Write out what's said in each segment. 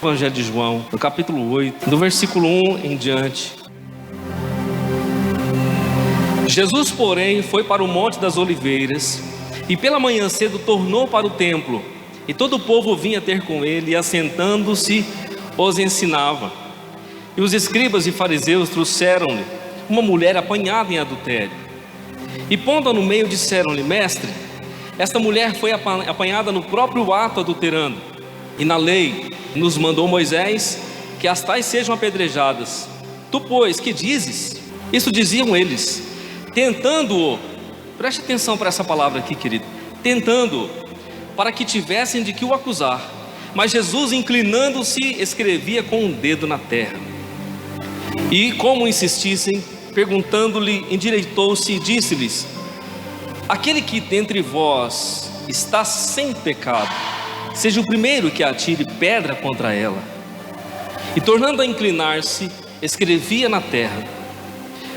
Evangelho de João, no capítulo 8, do versículo 1 em diante. Jesus, porém, foi para o Monte das Oliveiras, e pela manhã cedo tornou para o templo, e todo o povo vinha ter com ele, e assentando-se, os ensinava. E os escribas e fariseus trouxeram-lhe uma mulher apanhada em adultério, e pondo-a no meio, disseram-lhe: Mestre, esta mulher foi apanhada no próprio ato adulterando, e na lei nos mandou Moisés que as tais sejam apedrejadas. Tu, pois, que dizes? Isso diziam eles, tentando-o. Preste atenção para essa palavra aqui, querido. Tentando-o, para que tivessem de que o acusar. Mas Jesus, inclinando-se, escrevia com um dedo na terra. E como insistissem, perguntando-lhe, endireitou-se e disse-lhes: Aquele que dentre vós está sem pecado, seja o primeiro que atire pedra contra ela. E tornando a inclinar-se, escrevia na terra.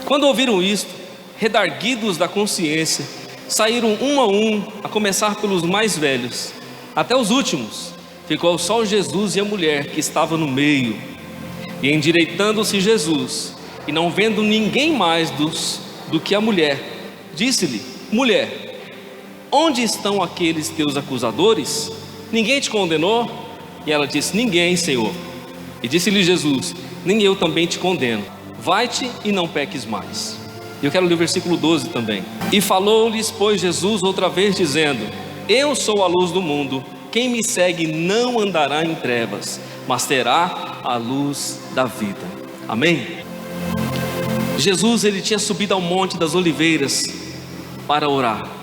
Quando ouviram isto, redarguidos da consciência, saíram um a um, a começar pelos mais velhos, até os últimos. Ficou só Jesus e a mulher que estava no meio. E endireitando-se Jesus, e não vendo ninguém mais do que a mulher, disse-lhe: Mulher, onde estão aqueles teus acusadores? Ninguém te condenou? E ela disse: Ninguém, Senhor. E disse-lhe Jesus: Nem eu também te condeno. Vai-te e não peques mais. Eu quero ler o versículo 12 também. E falou-lhes, pois, Jesus outra vez, dizendo: Eu sou a luz do mundo. Quem me segue não andará em trevas, mas terá a luz da vida. Amém? Jesus, ele tinha subido ao Monte das Oliveiras para orar.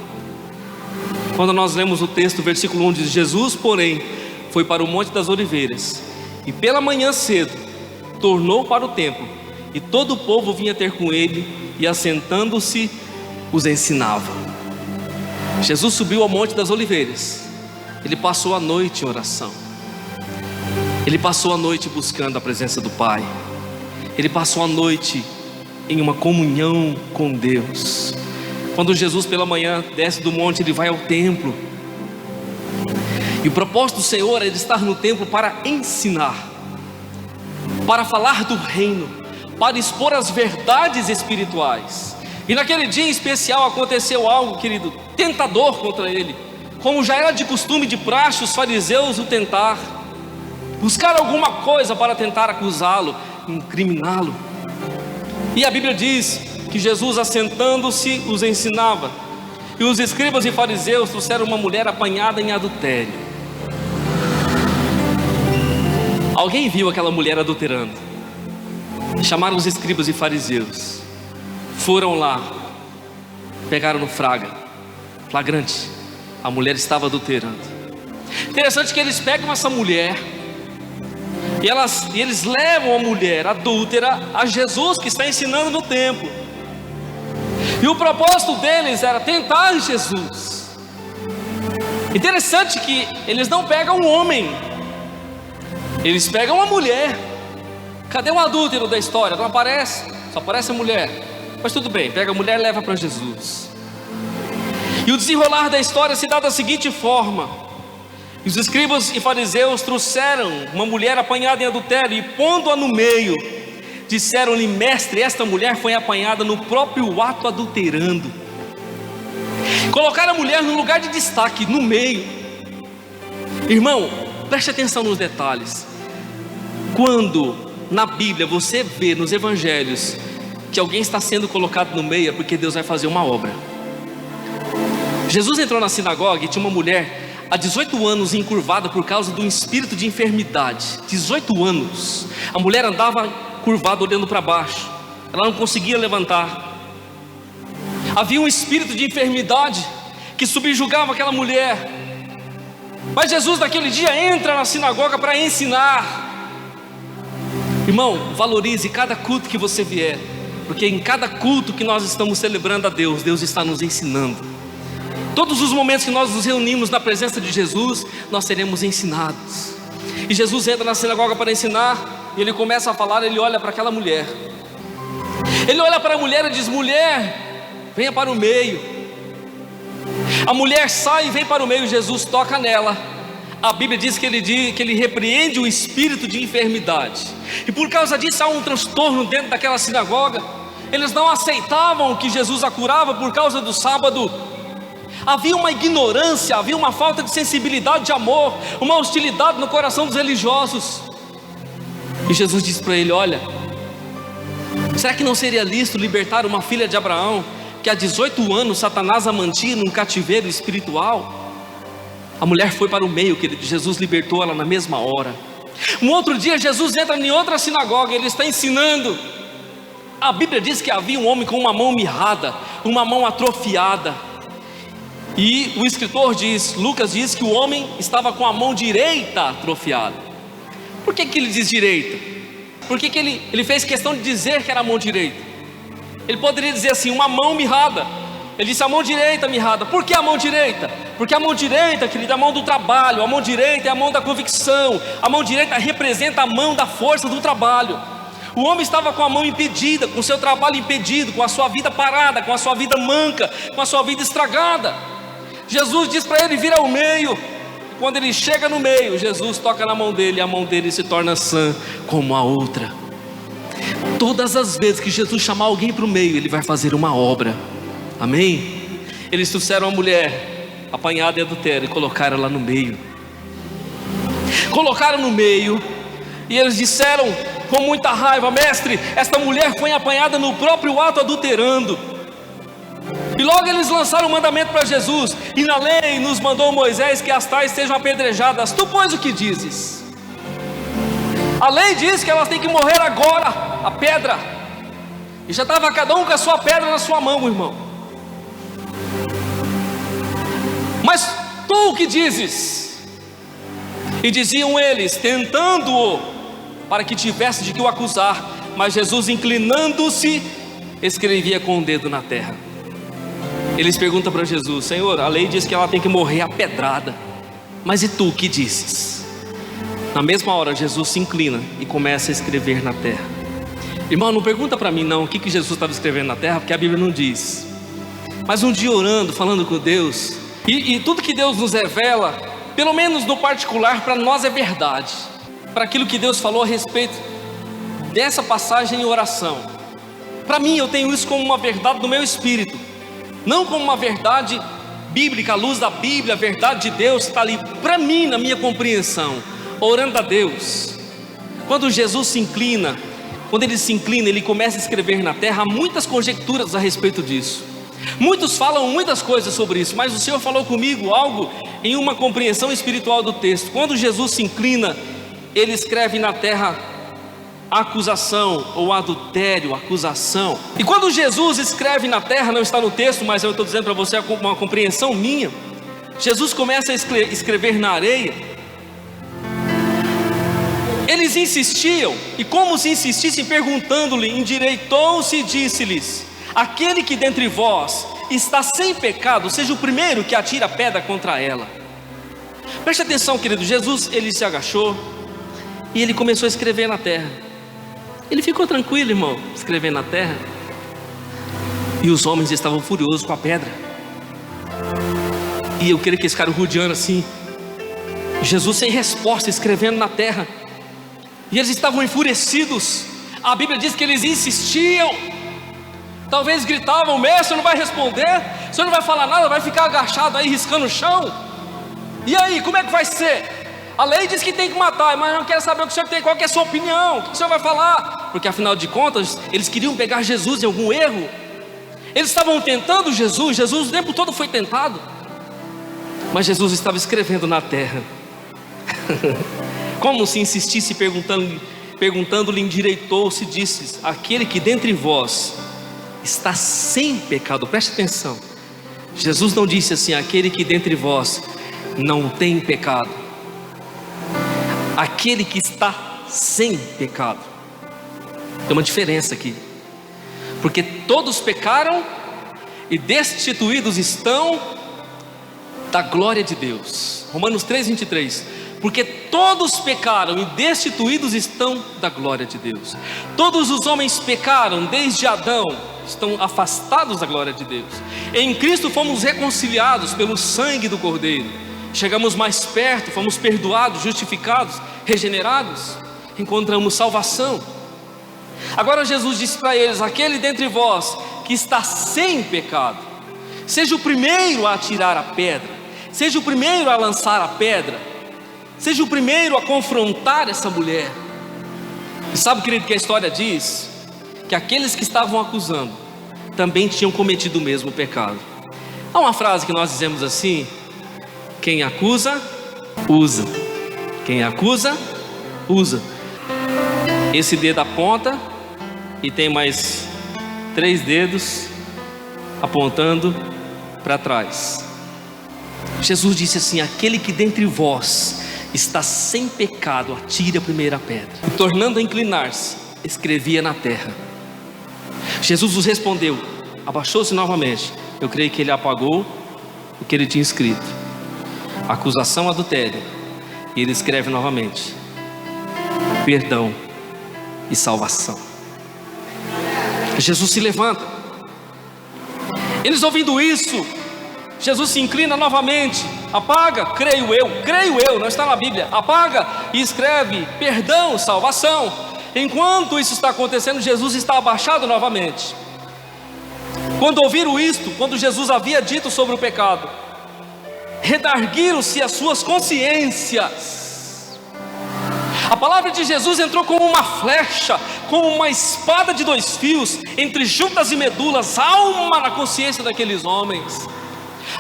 Quando nós lemos o texto, versículo 1 diz: Jesus, porém, foi para o Monte das Oliveiras, e pela manhã cedo tornou para o templo, e todo o povo vinha ter com ele, e assentando-se, os ensinava. Jesus subiu ao Monte das Oliveiras. Ele passou a noite em oração. Ele passou a noite buscando a presença do Pai. Ele passou a noite em uma comunhão com Deus. Quando Jesus pela manhã desce do monte, ele vai ao templo. E o propósito do Senhor é de estar no templo para ensinar, para falar do reino, para expor as verdades espirituais. E naquele dia em especial aconteceu algo, querido, tentador contra ele. Como já era de costume, de praxe, os fariseus o tentar, buscar alguma coisa para tentar acusá-lo, incriminá-lo. E a Bíblia diz que Jesus, assentando-se, os ensinava. E os escribas e fariseus trouxeram uma mulher apanhada em adultério. Alguém viu aquela mulher adulterando. Chamaram os escribas e fariseus. Foram lá, pegaram no flagrante. A mulher estava adulterando. Interessante que eles pegam essa mulher e eles levam a mulher adúltera a Jesus, que está ensinando no templo. E o propósito deles era tentar Jesus. Interessante que eles não pegam um homem, eles pegam uma mulher. Cadê o adúltero da história? Não aparece, só aparece a mulher. Mas tudo bem, pega a mulher e leva para Jesus. E o desenrolar da história se dá da seguinte forma: os escribas e fariseus trouxeram uma mulher apanhada em adultério, e pondo-a no meio, disseram-lhe: Mestre, esta mulher foi apanhada no próprio ato adulterando. Colocaram a mulher no lugar de destaque, no meio. Irmão, preste atenção nos detalhes. Quando na Bíblia você vê nos evangelhos que alguém está sendo colocado no meio, é porque Deus vai fazer uma obra. Jesus entrou na sinagoga e tinha uma mulher há 18 anos encurvada por causa de um espírito de enfermidade. 18 anos. A mulher andava curvada, olhando para baixo. Ela não conseguia levantar. Havia um espírito de enfermidade que subjugava aquela mulher. Mas Jesus naquele dia entra na sinagoga para ensinar. Irmão, valorize cada culto que você vier, porque em cada culto que nós estamos celebrando a Deus, Deus está nos ensinando. Todos os momentos que nós nos reunimos na presença de Jesus, nós seremos ensinados. E Jesus entra na sinagoga para ensinar, e ele começa a falar. Ele olha para aquela mulher, ele olha para a mulher e diz: Mulher, venha para o meio. A mulher sai e vem para o meio. Jesus toca nela, a Bíblia diz que ele repreende o espírito de enfermidade. E por causa disso há um transtorno dentro daquela sinagoga. Eles não aceitavam que Jesus a curava por causa do sábado. Havia uma ignorância, havia uma falta de sensibilidade, de amor, uma hostilidade no coração dos religiosos. E Jesus disse para ele: olha, será que não seria lícito libertar uma filha de Abraão, que há 18 anos Satanás a mantinha num cativeiro espiritual? A mulher foi para o meio, querido. Jesus libertou ela na mesma hora. Um outro dia Jesus entra em outra sinagoga, ele está ensinando. A Bíblia diz que havia um homem com uma mão mirrada, uma mão atrofiada. E o escritor diz, Lucas diz, que o homem estava com a mão direita atrofiada. Por que ele diz direita? Por que ele fez questão de dizer que era a mão direita? Ele poderia dizer assim, uma mão mirrada. Ele disse a mão direita mirrada. Por que a mão direita? Porque a mão direita, querido, é a mão do trabalho. A mão direita é a mão da convicção. A mão direita representa a mão da força do trabalho. O homem estava com a mão impedida, com o seu trabalho impedido, com a sua vida parada, com a sua vida manca, com a sua vida estragada. Jesus diz para ele vir ao meio. Quando ele chega no meio, Jesus toca na mão dele, e a mão dele se torna sã como a outra. Todas as vezes que Jesus chamar alguém para o meio, ele vai fazer uma obra. Amém? Eles trouxeram a mulher apanhada em adultério e colocaram ela no meio. Colocaram no meio, e eles disseram com muita raiva: mestre, esta mulher foi apanhada no próprio ato adulterando. E logo eles lançaram um mandamento para Jesus: e na lei nos mandou Moisés que as tais sejam apedrejadas. Tu, pois, o que dizes? A lei diz que elas têm que morrer agora, a pedra. E já estava cada um com a sua pedra na sua mão, irmão. Mas tu o que dizes? E diziam eles, tentando-o, para que tivesse de que o acusar. Mas Jesus, inclinando-se, escrevia com o dedo na terra. Eles perguntam para Jesus: Senhor, a lei diz que ela tem que morrer apedrada, mas e tu o que dizes? Na mesma hora Jesus se inclina e começa a escrever na terra. Irmão, não pergunta para mim não o que Jesus estava escrevendo na terra, porque a Bíblia não diz. Mas um dia orando, falando com Deus, e tudo que Deus nos revela, pelo menos no particular, para nós é verdade. Para aquilo que Deus falou a respeito dessa passagem em oração, para mim eu tenho isso como uma verdade do meu espírito, não como uma verdade bíblica, à luz da Bíblia. A verdade de Deus está ali para mim, na minha compreensão, orando a Deus. Quando Jesus se inclina, quando ele se inclina, ele começa a escrever na terra. Há muitas conjecturas a respeito disso. Muitos falam muitas coisas sobre isso, mas o Senhor falou comigo algo em uma compreensão espiritual do texto. Quando Jesus se inclina, ele escreve na terra acusação ou adultério, acusação. E quando Jesus escreve na terra, não está no texto, mas eu estou dizendo para você uma compreensão minha. Jesus começa a escrever na areia. Eles insistiam, e como se insistissem, perguntando-lhe, endireitou-se e disse-lhes: aquele que dentre vós está sem pecado, seja o primeiro que atira a pedra contra ela. Preste atenção, querido. Jesus, ele se agachou e ele começou a escrever na terra. Ele ficou tranquilo, irmão, escrevendo na terra. E os homens estavam furiosos com a pedra. E eu creio que eles ficaram rodeando assim. Jesus sem resposta, escrevendo na terra. E eles estavam enfurecidos. A Bíblia diz que eles insistiam. Talvez gritavam: mestre, não vai responder? O senhor não vai falar nada? Vai ficar agachado aí, riscando o chão? E aí, como é que vai ser? A lei diz que tem que matar, mas eu não quero saber o que o senhor tem. Qual que é a sua opinião? O que o senhor vai falar? Porque afinal de contas, eles queriam pegar Jesus em algum erro. Eles estavam tentando Jesus. Jesus o tempo todo foi tentado. Mas Jesus estava escrevendo na terra. Como se insistisse, perguntando-lhe, endireitou-se e disse: aquele que dentre vós está sem pecado. Preste atenção. Jesus não disse assim: aquele que dentre vós não tem pecado. Aquele que está sem pecado. Tem uma diferença aqui. Porque todos pecaram e destituídos estão da glória de Deus. Romanos 3:23. Porque todos pecaram e destituídos estão da glória de Deus. Todos os homens pecaram desde Adão, estão afastados da glória de Deus. Em Cristo fomos reconciliados pelo sangue do Cordeiro. chegamos mais perto, fomos perdoados, justificados, regenerados, encontramos salvação. Agora Jesus disse para eles: aquele dentre vós que está sem pecado, seja o primeiro a atirar a pedra, seja o primeiro a lançar a pedra, seja o primeiro a confrontar essa mulher. E sabe, querido, que a história diz que aqueles que estavam acusando também tinham cometido o mesmo pecado. Há uma frase que nós dizemos assim: quem acusa, usa. Quem acusa, usa. Esse dedo aponta e tem mais 3 dedos apontando para trás. Jesus disse assim: aquele que dentre vós está sem pecado, atire a primeira pedra. E tornando a inclinar-se, escrevia na terra. Jesus nos respondeu, abaixou-se novamente. Eu creio que ele apagou o que ele tinha escrito, acusação, adultério. E ele escreve novamente: perdão e salvação. Jesus se levanta. Eles ouvindo isso, Jesus se inclina novamente, apaga, creio eu, não está na Bíblia, apaga e escreve perdão, salvação. Enquanto isso está acontecendo, Jesus está abaixado novamente. Quando ouviram isto, quando Jesus havia dito sobre o pecado, redarguiram-se as suas consciências. A palavra de Jesus entrou como uma flecha, como uma espada de 2 fios, entre juntas e medulas, alma na consciência daqueles homens.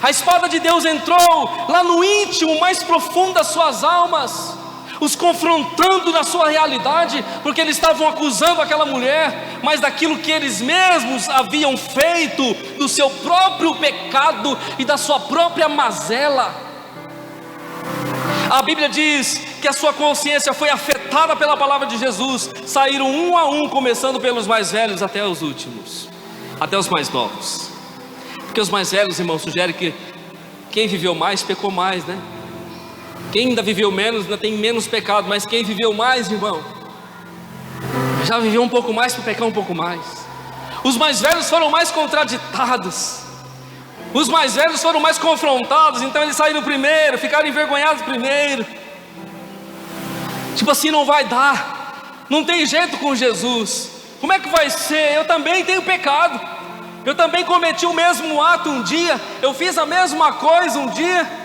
A espada de Deus entrou lá no íntimo, mais profundo das suas almas, os confrontando na sua realidade, porque eles estavam acusando aquela mulher, mas daquilo que eles mesmos haviam feito, do seu próprio pecado e da sua própria mazela. A Bíblia diz que a sua consciência foi afetada pela palavra de Jesus. Saíram um a um, começando pelos mais velhos até os últimos, até os mais novos. Porque os mais velhos, irmão, sugerem que quem viveu mais pecou mais, né? Quem ainda viveu menos ainda tem menos pecado, mas quem viveu mais, irmão, já viveu um pouco mais para pecar um pouco mais. Os mais velhos foram mais contraditados, os mais velhos foram mais confrontados, então eles saíram primeiro, ficaram envergonhados primeiro. Tipo assim, não vai dar, não tem jeito com Jesus. Como é que vai ser? Eu também tenho pecado, eu também cometi o mesmo ato um dia, eu fiz a mesma coisa um dia,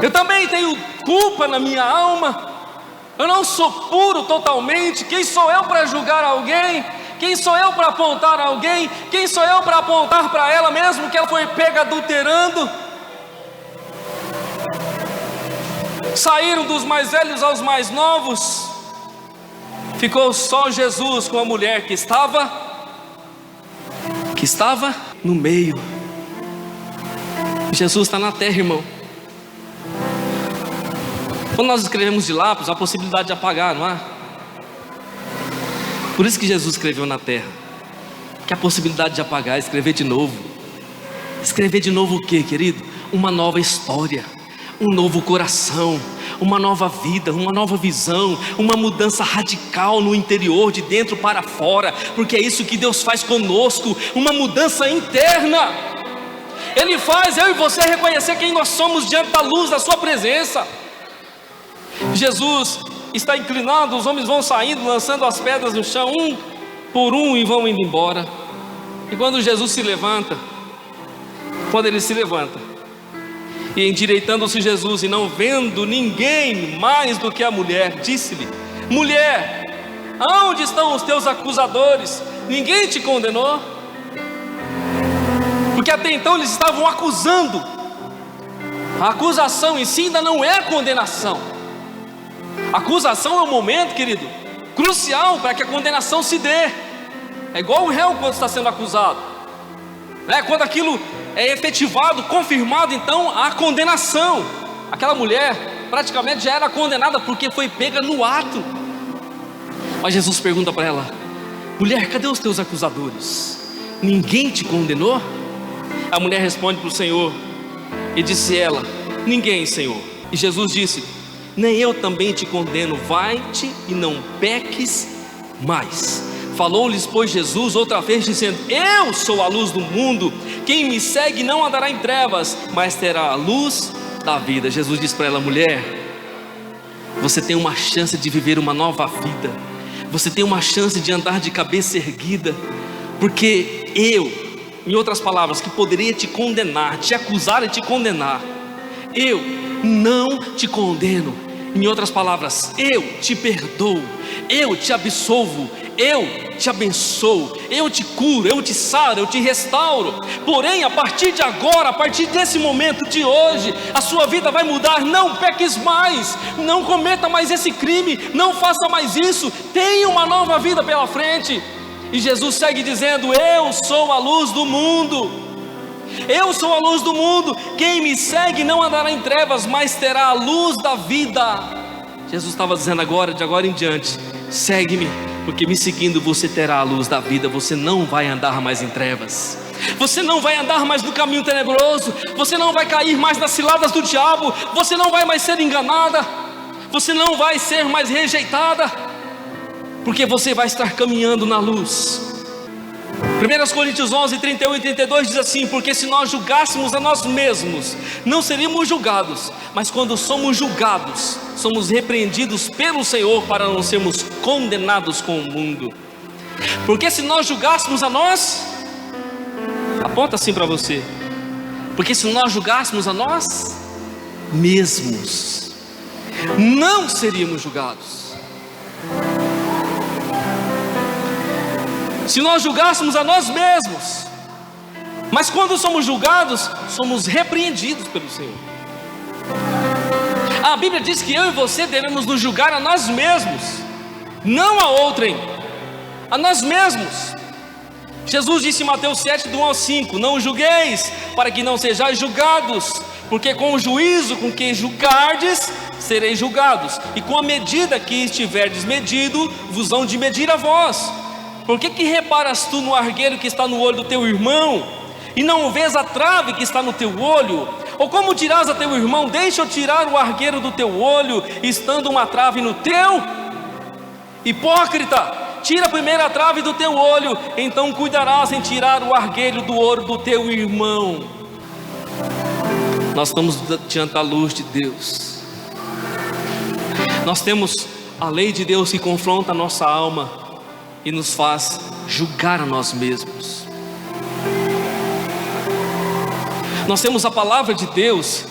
eu também tenho culpa na minha alma, eu não sou puro totalmente. Quem sou eu para julgar alguém? Quem sou eu para apontar alguém? Quem sou eu para apontar para ela mesmo que ela foi pega adulterando? Saíram dos mais velhos aos mais novos, ficou só Jesus com a mulher que estava no meio. Jesus está na terra, irmão. Quando nós escrevemos de lápis, há a possibilidade de apagar, não há? Por isso que Jesus escreveu na terra, que a possibilidade de apagar, escrever de novo. Escrever de novo o que, querido? Uma nova história, um novo coração, uma nova vida, uma nova visão, uma mudança radical no interior, de dentro para fora, porque é isso que Deus faz conosco, uma mudança interna. Ele faz eu e você reconhecer quem nós somos diante da luz da sua presença. Jesus está inclinado, os homens vão saindo, lançando as pedras no chão, um por um, e vão indo embora. E quando Jesus se levanta, e endireitando-se Jesus, e não vendo ninguém mais do que a mulher, disse-lhe: mulher, aonde estão os teus acusadores? Ninguém te condenou? Porque até então eles estavam acusando. A acusação em si ainda não é condenação. A acusação é um momento, querido, crucial para que a condenação se dê. É igual o réu quando está sendo acusado, né? Quando aquilo é efetivado, confirmado, então há condenação. Aquela mulher praticamente já era condenada porque foi pega no ato. Mas Jesus pergunta para ela: mulher, cadê os teus acusadores? Ninguém te condenou? A mulher responde para o Senhor, e disse ela: ninguém, Senhor. E Jesus disse: nem eu também te condeno, vai-te e não peques mais. Falou-lhes, pois, Jesus outra vez, dizendo: eu sou a luz do mundo, quem me segue não andará em trevas, mas terá a luz da vida. Jesus diz para ela: mulher, você tem uma chance de viver uma nova vida. Você tem uma chance de andar de cabeça erguida. Porque eu, em outras palavras, que poderia te condenar, te acusar e te condenar, eu não te condeno. Em outras palavras, eu te perdoo, eu te absolvo, eu te abençoo, eu te curo, eu te saro, eu te restauro. Porém, a partir de agora, a partir desse momento de hoje, a sua vida vai mudar. Não peques mais, não cometa mais esse crime, não faça mais isso. Tenha uma nova vida pela frente. E Jesus segue dizendo: eu sou a luz do mundo. Eu sou a luz do mundo. Quem me segue não andará em trevas, mas terá a luz da vida. Jesus estava dizendo agora, de agora em diante: segue-me, porque me seguindo você terá a luz da vida. Você não vai andar mais em trevas. Você não vai andar mais no caminho tenebroso. Você não vai cair mais nas ciladas do diabo. Você não vai mais ser enganada. Você não vai ser mais rejeitada, porque você vai estar caminhando na luz. 1 Coríntios 11, 31 e 32 diz assim: porque se nós julgássemos a nós mesmos, não seríamos julgados, mas quando somos julgados, somos repreendidos pelo Senhor, para não sermos condenados com o mundo. Porque se nós julgássemos a nós, aponta assim para você, porque se nós julgássemos a nós mesmos, não seríamos julgados. Se nós julgássemos a nós mesmos, mas quando somos julgados, somos repreendidos pelo Senhor. A Bíblia diz que eu e você devemos nos julgar a nós mesmos, não a outrem, a nós mesmos. Jesus disse em Mateus 7, do 1 ao 5: não julgueis, para que não sejais julgados, porque com o juízo com que julgardes, sereis julgados, e com a medida que estiverdes medido, vos hão de medir a vós. Por que reparas tu no argueiro que está no olho do teu irmão, e não vês a trave que está no teu olho? Ou como dirás a teu irmão: deixa eu tirar o argueiro do teu olho, estando uma trave no teu? Hipócrita, tira primeiro a trave do teu olho, então cuidarás em tirar o argueiro do olho do teu irmão. Nós estamos diante da luz de Deus. Nós temos a lei de Deus que confronta a nossa alma e nos faz julgar a nós mesmos. Nós temos a palavra de Deus,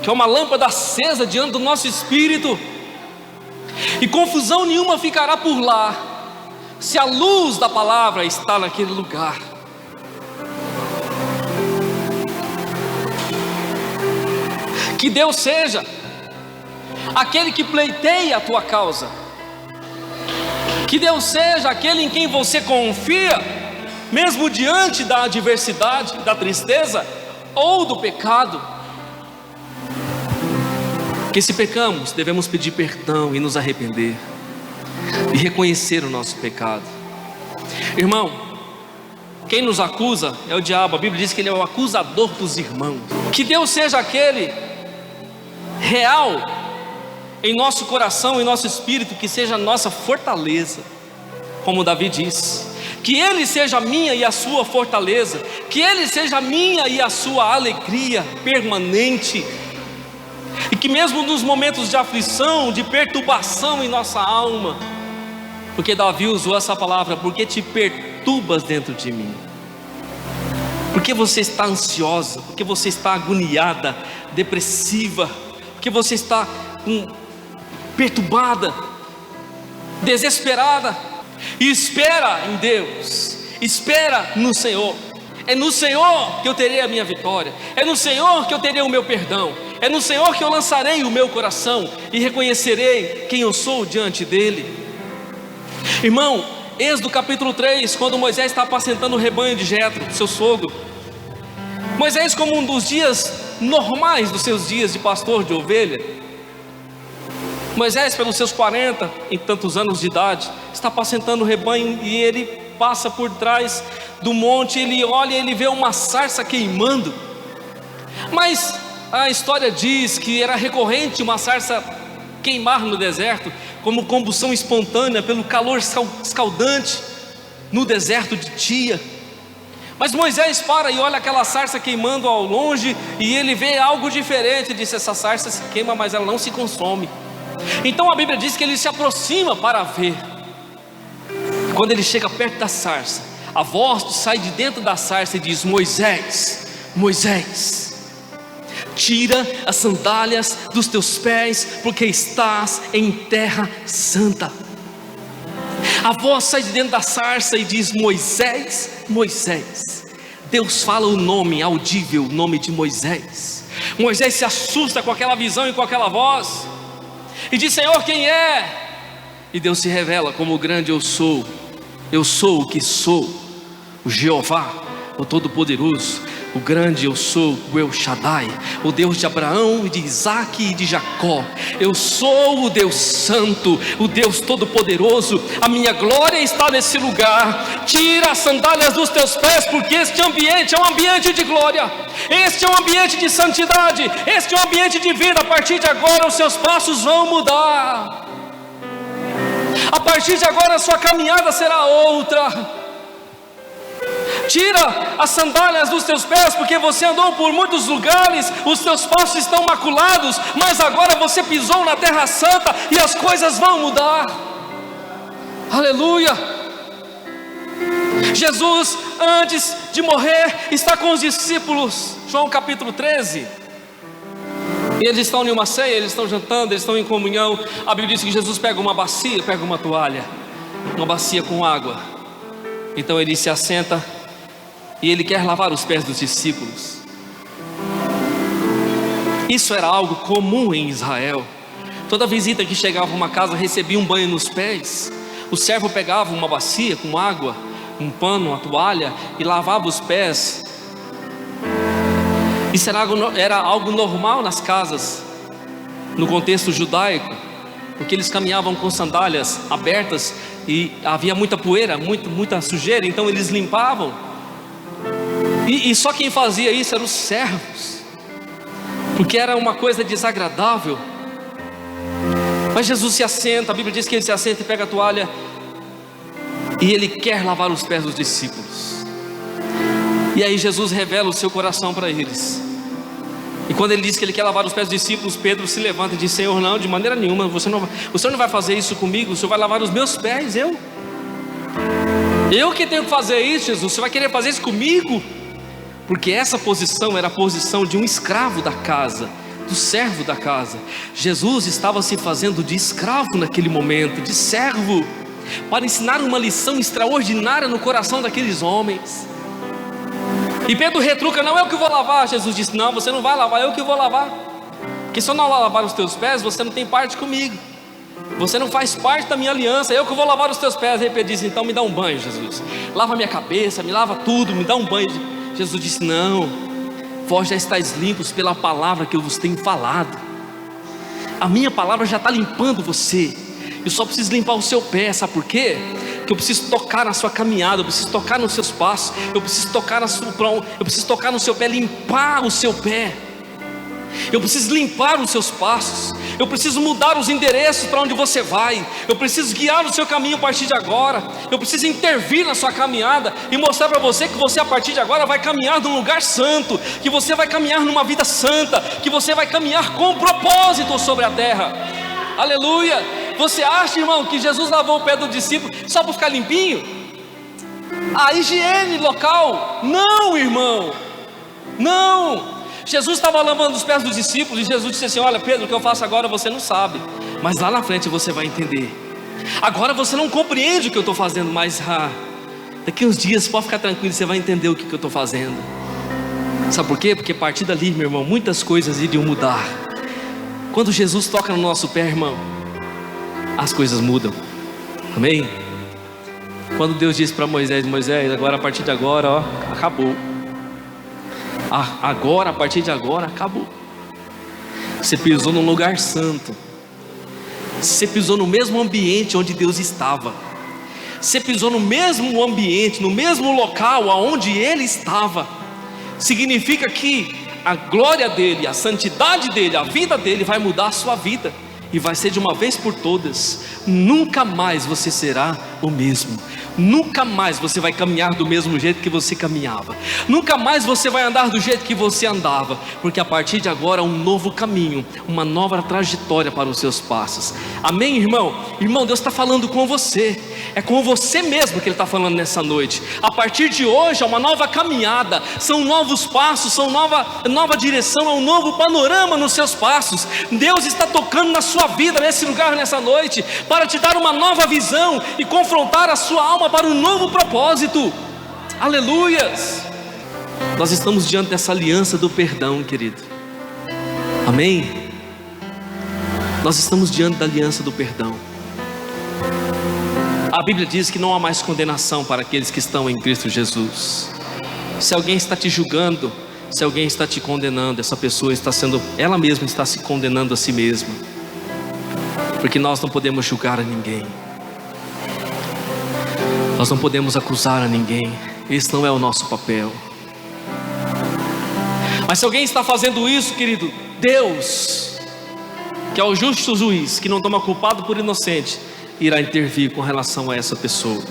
que é uma lâmpada acesa diante do nosso espírito, e confusão nenhuma ficará por lá, se a luz da palavra está naquele lugar. Que Deus seja aquele que pleiteia a tua causa. Que Deus seja aquele em quem você confia, mesmo diante da adversidade, da tristeza ou do pecado. Que se pecamos, devemos pedir perdão e nos arrepender, e reconhecer o nosso pecado. Irmão, quem nos acusa é o diabo. A Bíblia diz que ele é o acusador dos irmãos. Que Deus seja aquele real em nosso coração, em nosso espírito, que seja a nossa fortaleza, como Davi diz: que Ele seja a minha e a sua fortaleza, que Ele seja a minha e a sua alegria permanente, e que mesmo nos momentos de aflição, de perturbação em nossa alma, porque Davi usou essa palavra: porque te perturbas dentro de mim, porque você está ansiosa, porque você está agoniada, depressiva, porque você está perturbada, desesperada. E espera em Deus, espera no Senhor. É no Senhor que eu terei a minha vitória, é no Senhor que eu terei o meu perdão, é no Senhor que eu lançarei o meu coração e reconhecerei quem eu sou diante dEle. Irmão, Êxodo capítulo 3, quando Moisés está apacentando o rebanho de Jetro, seu sogro. Moisés, como um dos dias normais dos seus dias de pastor de ovelha, Moisés, pelos seus 40 e tantos anos de idade, está apacentando o rebanho, e ele passa por trás do monte. Ele olha e ele vê uma sarça queimando. Mas a história diz que era recorrente uma sarça queimar no deserto, como combustão espontânea pelo calor escaldante no deserto de Tia. Mas Moisés para e olha aquela sarça queimando ao longe, e ele vê algo diferente. Disse: essa sarça se queima, mas ela não se consome. Então a Bíblia diz que ele se aproxima para ver. Quando ele chega perto da sarça, a voz sai de dentro da sarça e diz: Moisés, Moisés, tira as sandálias dos teus pés, porque estás em terra santa. A voz sai de dentro da sarça e diz: Moisés, Moisés. Deus fala o nome audível, o nome de Moisés. Moisés se assusta com aquela visão e com aquela voz, e diz: Senhor, quem é? E Deus se revela como o grande eu sou o que sou, o Jeová, o Todo-Poderoso, o grande eu sou, o El Shaddai, o Deus de Abraão, de Isaac e de Jacó. Eu sou o Deus Santo, o Deus Todo-Poderoso. A minha glória está nesse lugar. Tira as sandálias dos teus pés, porque este ambiente é um ambiente de glória, este é um ambiente de santidade, este é um ambiente de vida. A partir de agora os seus passos vão mudar. A partir de agora a sua caminhada será outra. Tira as sandálias dos teus pés, porque você andou por muitos lugares, os teus passos estão maculados, mas agora você pisou na terra santa e as coisas vão mudar. Aleluia. Jesus, antes de morrer, está com os discípulos. João capítulo 13. Eles estão em uma ceia, eles estão jantando, eles estão em comunhão. A Bíblia diz que Jesus pega uma bacia, pega uma toalha, uma bacia com água. Então ele se assenta e ele quer lavar os pés dos discípulos. Isso era algo comum em Israel. Toda visita que chegava a uma casa recebia um banho nos pés. O servo pegava uma bacia com água, um pano, uma toalha e lavava os pés. Isso era algo normal nas casas, no contexto judaico, porque eles caminhavam com sandálias abertas e havia muita poeira, muita sujeira, então eles limpavam. E só quem fazia isso eram os servos, porque era uma coisa desagradável. Mas Jesus se assenta, a Bíblia diz que ele se assenta e pega a toalha, e ele quer lavar os pés dos discípulos. E aí Jesus revela o seu coração para eles. E quando ele diz que ele quer lavar os pés dos discípulos, Pedro se levanta e diz: Senhor, não, de maneira nenhuma, o Senhor não vai fazer isso comigo, o Senhor vai lavar os meus pés, eu que tenho que fazer isso, Jesus, você vai querer fazer isso comigo? Porque essa posição era a posição de um escravo da casa, do servo da casa. Jesus estava se fazendo de escravo naquele momento, de servo, para ensinar uma lição extraordinária no coração daqueles homens. E Pedro retruca: não, eu que vou lavar. Jesus disse: não, você não vai lavar, eu que vou lavar. Porque se eu não lavar os teus pés, você não tem parte comigo, você não faz parte da minha aliança, eu que vou lavar os teus pés. Aí Pedro disse: então me dá um banho, Jesus, lava minha cabeça, me lava tudo, me dá um banho. Jesus disse: não, vós já estáis limpos pela palavra que eu vos tenho falado. A minha palavra já está limpando você. Eu só preciso limpar o seu pé, sabe por quê? Porque eu preciso tocar na sua caminhada, eu preciso tocar nos seus passos, eu preciso tocar no seu pé, limpar o seu pé. Eu preciso limpar os seus passos, eu preciso mudar os endereços para onde você vai, eu preciso guiar o seu caminho a partir de agora, eu preciso intervir na sua caminhada e mostrar para você que você a partir de agora vai caminhar num lugar santo, que você vai caminhar numa vida santa, que você vai caminhar com propósito sobre a terra. Aleluia. Você acha, irmão, que Jesus lavou o pé do discípulo só para ficar limpinho? A higiene local? Não, irmão, não. Jesus estava lavando os pés dos discípulos, e Jesus disse assim: olha Pedro, o que eu faço agora você não sabe, mas lá na frente você vai entender. Agora você não compreende o que eu estou fazendo, mas daqui uns dias pode ficar tranquilo, você vai entender o que eu estou fazendo. Sabe por quê? Porque a partir dali, meu irmão, muitas coisas iriam mudar. Quando Jesus toca no nosso pé, irmão, as coisas mudam. Amém? Quando Deus disse para Moisés: Moisés, agora a partir de agora, ó, acabou. Agora, a partir de agora, acabou. Você pisou num lugar santo, você pisou no mesmo ambiente onde Deus estava, você pisou no mesmo ambiente, no mesmo local aonde Ele estava. Significa que a glória dEle, a santidade dEle, a vida dEle vai mudar a sua vida, e vai ser de uma vez por todas. Nunca mais você será o mesmo. nunca mais você vai caminhar do mesmo jeito que você caminhava, nunca mais você vai andar do jeito que você andava, porque a partir de agora um novo caminho, uma nova trajetória para os seus passos. Amém, irmão? Irmão, Deus está falando com você, é com você mesmo que Ele está falando nessa noite. A partir de hoje é uma nova caminhada, são novos passos, são nova direção, é um novo panorama nos seus passos. Deus está tocando na sua vida, nesse lugar, nessa noite, para te dar uma nova visão e confrontar a sua alma para um novo propósito. Aleluias! Nós estamos diante dessa aliança do perdão, querido. Amém? Nós estamos diante da aliança do perdão. A Bíblia diz que não há mais condenação para aqueles que estão em Cristo Jesus. Se alguém está te julgando, se alguém está te condenando, essa pessoa ela mesma está se condenando a si mesma, porque nós não podemos julgar a ninguém, nós não podemos acusar a ninguém, esse não é o nosso papel. Mas se alguém está fazendo isso, querido, Deus, que é o justo juiz, que não toma culpado por inocente, irá intervir com relação a essa pessoa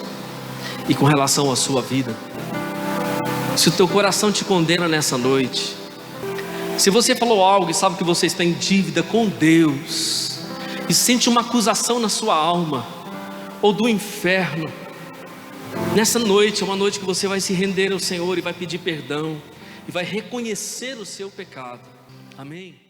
e com relação à sua vida. Se o teu coração te condena nessa noite, se você falou algo e sabe que você está em dívida com Deus e sente uma acusação na sua alma, ou do inferno, nessa noite é uma noite que você vai se render ao Senhor e vai pedir perdão e vai reconhecer o seu pecado. Amém?